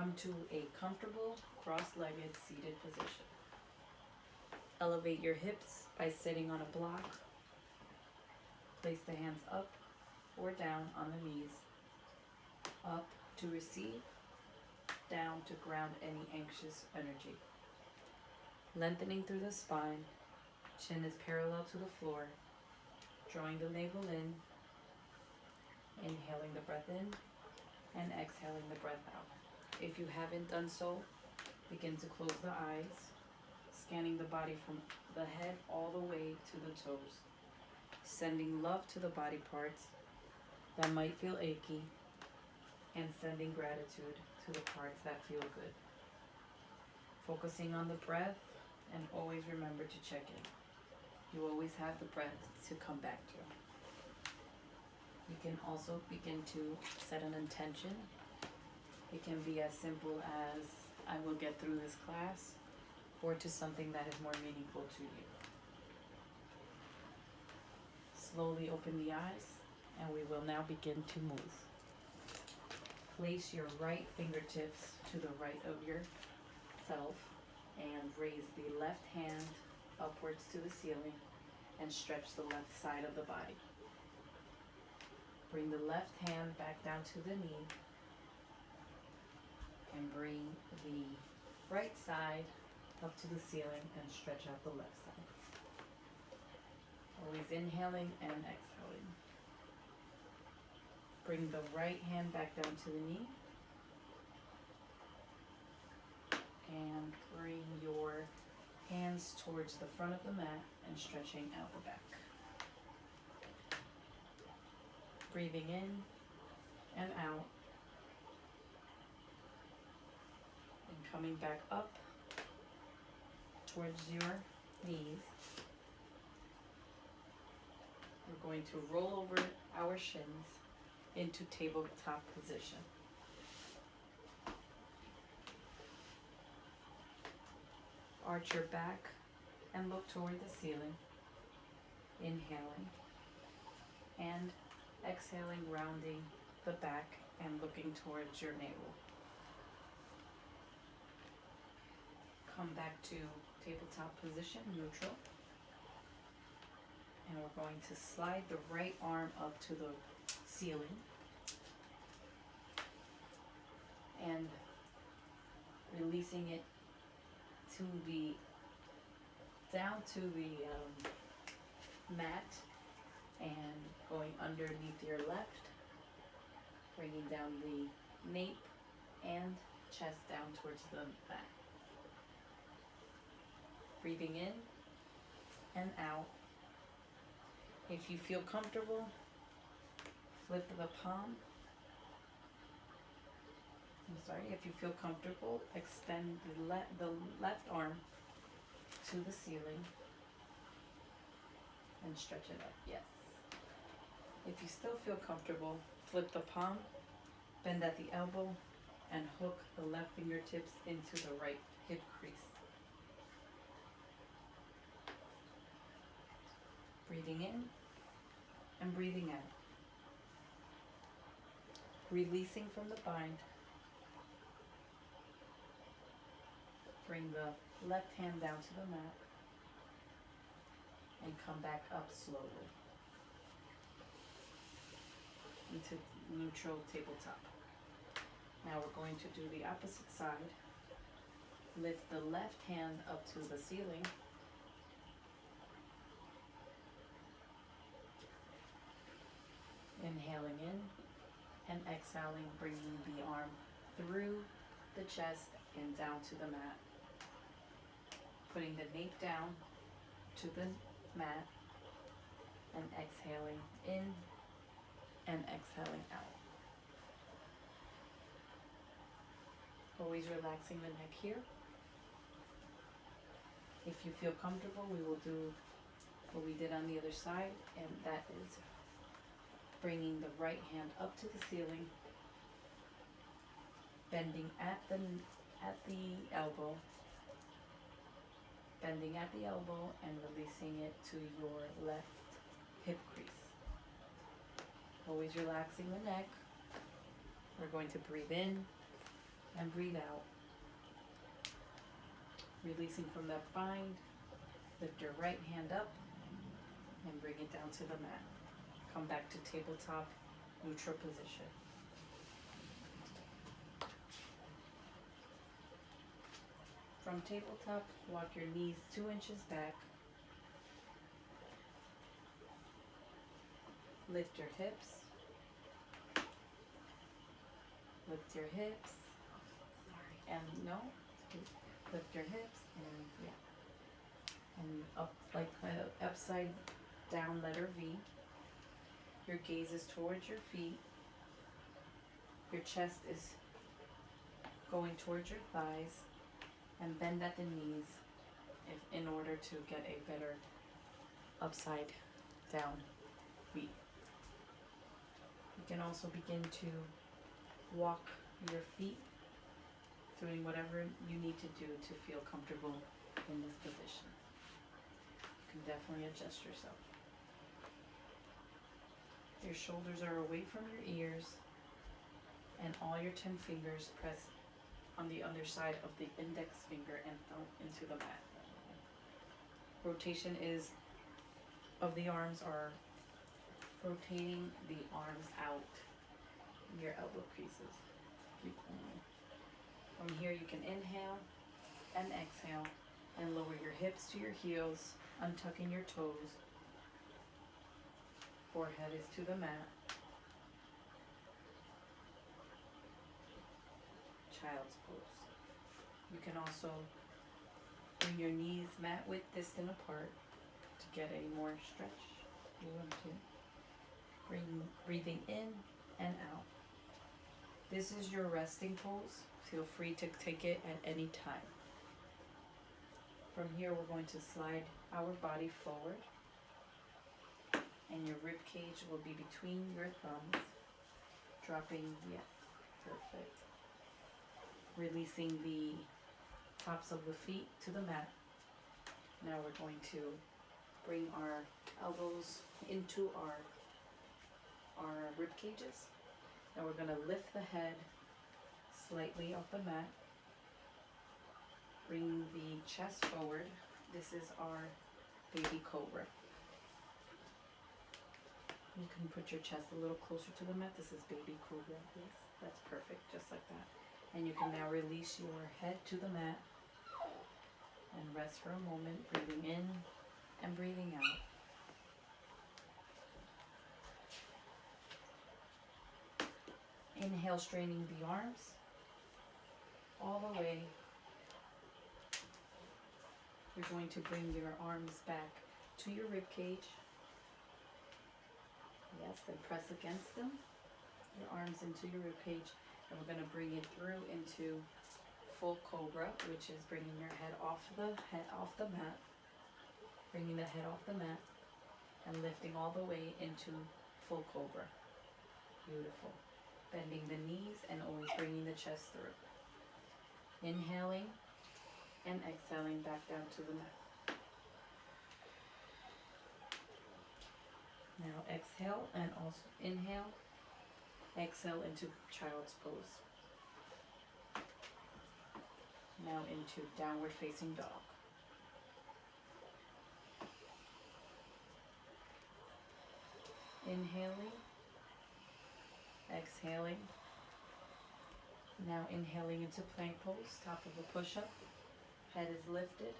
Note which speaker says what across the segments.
Speaker 1: Come to a comfortable cross-legged seated position. Elevate your hips by sitting on a block. Place the hands up or down on the knees. Up to receive, down to ground any anxious energy. Lengthening through the spine, chin is parallel to the floor, drawing the navel in, inhaling the breath in, and exhaling the breath out. If you haven't done so, begin to close the eyes, scanning the body from the head all the way to the toes, sending love to the body parts that might feel achy, and sending gratitude to the parts that feel good. Focusing on the breath, and always remember to check in. You always have the breath to come back to. You can also begin to set an intention. It can be as simple as, I will get through this class, or to something that is more meaningful to you. Slowly open the eyes, and we will now begin to move. Place your right fingertips to the right of yourself and raise the left hand upwards to the ceiling and stretch the left side of the body. Bring the left hand back down to the knee and bring the right side up to the ceiling and stretch out the left side. Always inhaling and exhaling. Bring the right hand back down to the knee and bring your hands towards the front of the mat and stretching out the back. Breathing in and out and coming back up towards your knees. We're going to roll over our shins into tabletop position. Arch your back and look toward the ceiling. Inhaling and exhaling, rounding the back and looking towards your navel. Come back to tabletop position, neutral. And we're going to slide the right arm up to the ceiling and releasing it to the down to the mat and going underneath your left, bringing down the nape and chest down towards the back. Breathing in and out. If you feel comfortable, flip the palm. If you feel comfortable, extend the left arm to the ceiling and stretch it up. Yes. If you still feel comfortable, flip the palm, bend at the elbow, and hook the left fingertips into the right hip crease. Breathing in and breathing out. Releasing from the bind. Bring the left hand down to the mat and come back up slowly into neutral tabletop. Now we're going to do the opposite side. Lift the left hand up to the ceiling. Inhaling in and exhaling, bringing the arm through the chest and down to the mat. Putting the nape down to the mat and exhaling in and exhaling out. Always relaxing the neck here. If you feel comfortable, we will do what we did on the other side, and that is bringing the right hand up to the ceiling, bending at the elbow, bending at the elbow and releasing it to your left hip crease. Always relaxing the neck. We're going to breathe in and breathe out. Releasing from that bind, lift your right hand up and bring it down to the mat. Come back to tabletop, neutral position. From tabletop, walk your knees 2 inches back. Lift your hips. Lift your hips. And no, lift your hips and yeah. And up like a upside down letter V. Your gaze is towards your feet. Your chest is going towards your thighs. And bend at the knees in order to get a better upside down V. You can also begin to walk your feet, doing whatever you need to do to feel comfortable in this position. You can definitely adjust yourself. Your shoulders are away from your ears, and all your 10 fingers press on the underside of the index finger and thumb into the mat. Rotation of the arms are rotating the arms out your elbow creases. Keep going. From here you can inhale and exhale and lower your hips to your heels, untucking your toes. Forehead is to the mat. Child's pose. You can also bring your knees mat width distant apart to get a more stretch. You want to breathing in and out. This is your resting pose. Feel free to take it at any time. From here we're going to slide our body forward, and your rib cage will be between your thumbs, dropping, yes, perfect. Releasing the tops of the feet to the mat. Now we're going to bring our elbows into our rib cages. Now we're going to lift the head slightly off the mat. Bring the chest forward. This is our baby cobra. You can put your chest a little closer to the mat. This is baby cobra. Yes, that's perfect, just like that. And you can now release your head to the mat and rest for a moment, breathing in and breathing out. Inhale, straining the arms all the way. You're going to bring your arms back to your rib cage. Yes, and press against them. Your arms into your rib cage. And we're going to bring it through into full cobra, which is bringing your head off the mat, bringing the head off the mat, and lifting all the way into full cobra. Beautiful. Bending the knees and always bringing the chest through. Inhaling and exhaling back down to the mat. Now exhale and also inhale. Exhale into child's pose. Now into downward facing dog. Inhaling. Exhaling. Now inhaling into plank pose, top of a push-up. Head is lifted.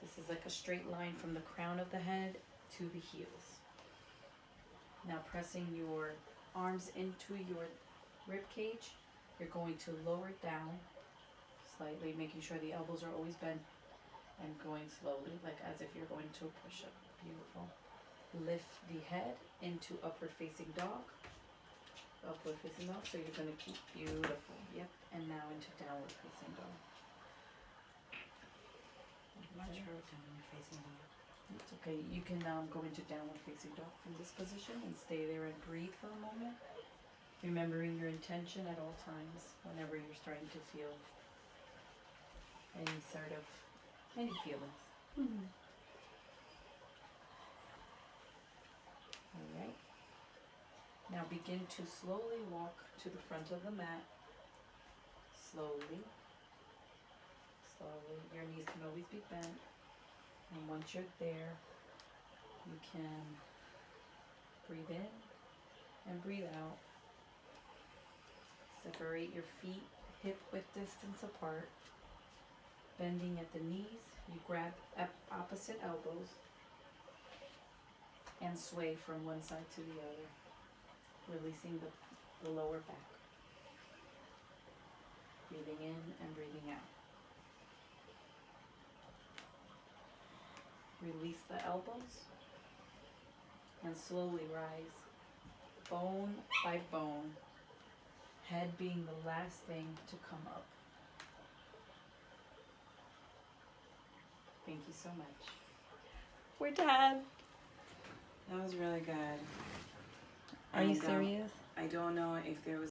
Speaker 1: This is like a straight line from the crown of the head to the heels. Now pressing your arms into your rib cage, you're going to lower down slightly, making sure the elbows are always bent and going slowly, like as if you're going to a push-up. Beautiful. Lift the head into upward facing dog. Upward facing dog, so you're going to keep beautiful. Yep, and now into downward facing dog.
Speaker 2: Much for downward facing dog.
Speaker 1: It's okay. You can go into downward facing dog from this position and stay there and breathe for a moment. Remembering your intention at all times whenever you're starting to feel any feelings.
Speaker 2: Mm-hmm.
Speaker 1: Alright. Now Now begin to slowly walk to the front of the mat. Slowly. Slowly. Your knees can always be bent. And once you're there, you can breathe in and breathe out. Separate your feet hip width distance apart. Bending at the knees, you grab opposite elbows and sway from one side to the other, releasing the lower back. Breathing in and breathing out. Release the elbows and slowly rise, bone by bone, head being the last thing to come up. Thank you so much.
Speaker 2: We're done. That was really good.
Speaker 3: Are you
Speaker 2: And,
Speaker 3: serious?
Speaker 2: I don't know if there was